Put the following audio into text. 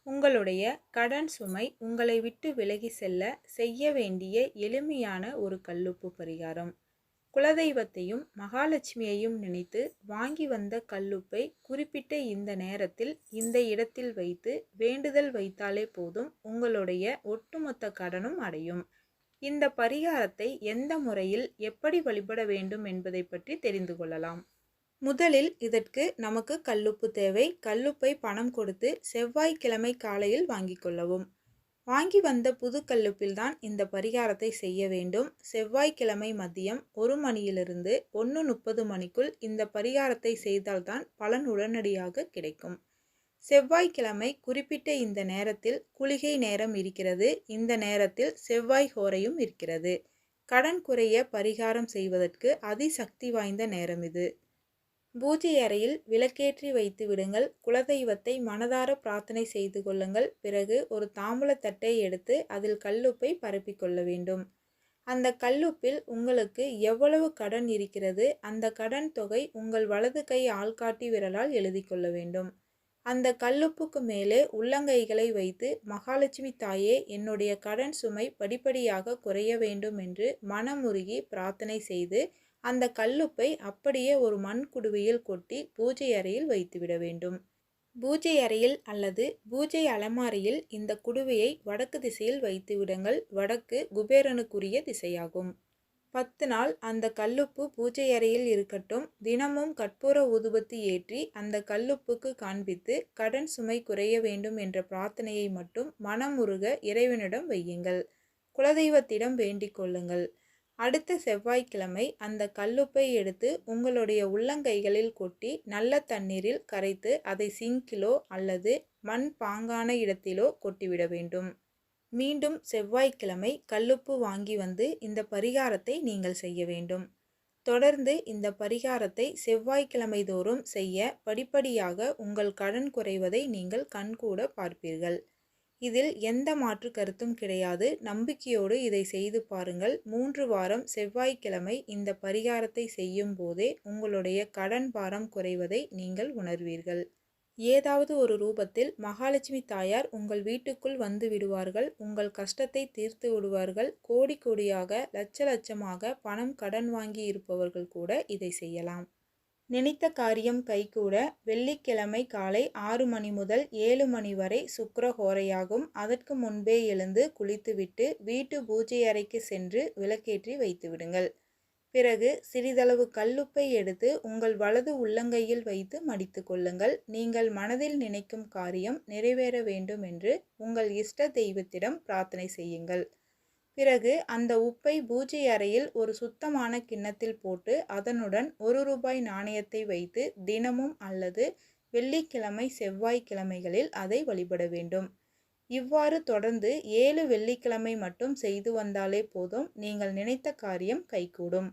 உங்களுடைய கடன் சுமை உங்களை விட்டு விலகி செல்ல செய்ய வேண்டிய எளிமையான ஒரு கல்லுப்பு பரிகாரம். குலதெய்வத்தையும் மகாலட்சுமியையும் நினைத்து வாங்கி வந்த கல்லுப்பை குறிப்பிட்ட இந்த நேரத்தில் இந்த இடத்தில் வைத்து வேண்டுதல் வைத்தாலே போதும், உங்களுடைய ஒட்டுமொத்த கடனும் அடையும். இந்த பரிகாரத்தை எந்த முறையில் எப்படி வழிபட வேண்டும் என்பதை பற்றி தெரிந்து கொள்ளலாம். முதலில் இதற்கு நமக்கு கல்லுப்பு தேவை. கல்லுப்பை பணம் கொடுத்து செவ்வாய்க்கிழமை காலையில் வாங்கி கொள்ளவும். வாங்கி வந்த புது கல்லுப்பில் தான் இந்த பரிகாரத்தை செய்ய வேண்டும். செவ்வாய்க்கிழமை மதியம் 1 மணியிலிருந்து 1:30 மணிக்குள் இந்த பரிகாரத்தை செய்தால்தான் பலன் உடனடியாக கிடைக்கும். செவ்வாய்க்கிழமை குறிப்பிட்ட இந்த நேரத்தில் குளிகை நேரம் இருக்கிறது. இந்த நேரத்தில் செவ்வாய் ஹோரையும் இருக்கிறது. கடன் குறைய பரிகாரம் செய்வதற்கு அதிசக்தி வாய்ந்த நேரம் இது. பூஜை அறையில் விளக்கேற்றி வைத்து விடுங்கள். குலதெய்வத்தை மனதார பிரார்த்தனை செய்து கொள்ளுங்கள். பிறகு ஒரு தாம்பூலத்தட்டை எடுத்து அதில் கல்லுப்பை பரப்பிக்கொள்ள வேண்டும். அந்த கல்லுப்பில் உங்களுக்கு எவ்வளவு கடன் இருக்கிறது, அந்த கடன் தொகை உங்கள் வலது கை ஆள்காட்டி விரலால் எழுதி கொள்ள வேண்டும். அந்த கல்லுப்புக்கு மேலே உள்ளங்கைகளை வைத்து, மகாலட்சுமி தாயே, என்னுடைய கடன் சுமை படிப்படியாக குறைய வேண்டும் என்று மனமுருகி பிரார்த்தனை செய்து அந்த கல்லுப்பை அப்படியே ஒரு மண் குடுவையில் கொட்டி பூஜை அறையில் வைத்துவிட வேண்டும். பூஜை அறையில் அல்லது பூஜை அலமாரியில் இந்த குடுவையை வடக்கு திசையில் வைத்து விடுங்கள். வடக்கு குபேரனுக்குரிய திசையாகும். 10 நாள் அந்த கல்லுப்பு பூஜை அறையில் இருக்கட்டும். தினமும் கற்பூர ஊதுபத்தி ஏற்றி அந்த கல்லுப்புக்கு காண்பித்து கடன் சுமை குறைய வேண்டும் என்ற பிரார்த்தனையை மட்டும் மனமுருக இறைவனிடம் வையுங்கள். குலதெய்வத்திடம் வேண்டிக் கொள்ளுங்கள். அடுத்த செவ்வாய்க்கிழமை அந்த கல்லுப்பை எடுத்து உங்களுடைய உள்ளங்கைகளில் கொட்டி நல்ல தண்ணீரில் கரைத்து அதை சிங்கிலோ அல்லது மண் பாங்கான இடத்திலோ கொட்டிவிட வேண்டும். மீண்டும் செவ்வாய்க்கிழமை கல்லுப்பு வாங்கி வந்து இந்த பரிகாரத்தை நீங்கள் செய்ய வேண்டும். தொடர்ந்து இந்த பரிகாரத்தை செவ்வாய்க்கிழமை தோறும் செய்ய படிப்படியாக உங்கள் கடன் குறைவதை நீங்கள் கண்கூட பார்ப்பீர்கள். இதில் எந்த மாற்று கருத்தும் கிடையாது. நம்பிக்கையோடு இதை செய்து பாருங்கள். 3 வாரம் செவ்வாய்க்கிழமை இந்த பரிகாரத்தை செய்யும் போதே உங்களுடைய கடன் பாரம் குறைவதை நீங்கள் உணர்வீர்கள். ஏதாவது ஒரு ரூபத்தில் மகாலட்சுமி தாயார் உங்கள் வீட்டுக்குள் வந்து விடுவார்கள். உங்கள் கஷ்டத்தை தீர்த்து விடுவார்கள். கோடி கோடியாக லட்ச லட்சமாக பணம் கடன் வாங்கி இருப்பவர்கள் கூட இதை செய்யலாம். நினைத்த காரியம் கைகூட வெள்ளிக்கிழமை காலை 6 மணி முதல் 7 மணி வரை சுக்கிர ஹோரையாகும். அதற்கு முன்பே எழுந்து குளித்துவிட்டு வீட்டு பூஜை அறைக்கு சென்று விளக்கேற்றி வைத்து விடுங்கள். பிறகு சிறிதளவு கல்லுப்பை எடுத்து உங்கள் வலது உள்ளங்கையில் வைத்து மடித்து கொள்ளுங்கள். நீங்கள் மனதில் நினைக்கும் காரியம் நிறைவேற வேண்டும் என்று உங்கள் இஷ்ட தெய்வத்திடம் பிரார்த்தனை செய்யுங்கள். பிறகு அந்த உப்பை பூஜை அறையில் ஒரு சுத்தமான கிண்ணத்தில் போட்டு அதனுடன் 1 ரூபாய் நாணயத்தை வைத்து தினமும் அல்லது வெள்ளிக்கிழமை செவ்வாய்க்கிழமைகளில் அதை வழிபட வேண்டும். இவ்வாறு தொடர்ந்து 7 வெள்ளிக்கிழமை மட்டும் செய்து வந்தாலே போதும், நீங்கள் நினைத்த காரியம் கைகூடும்.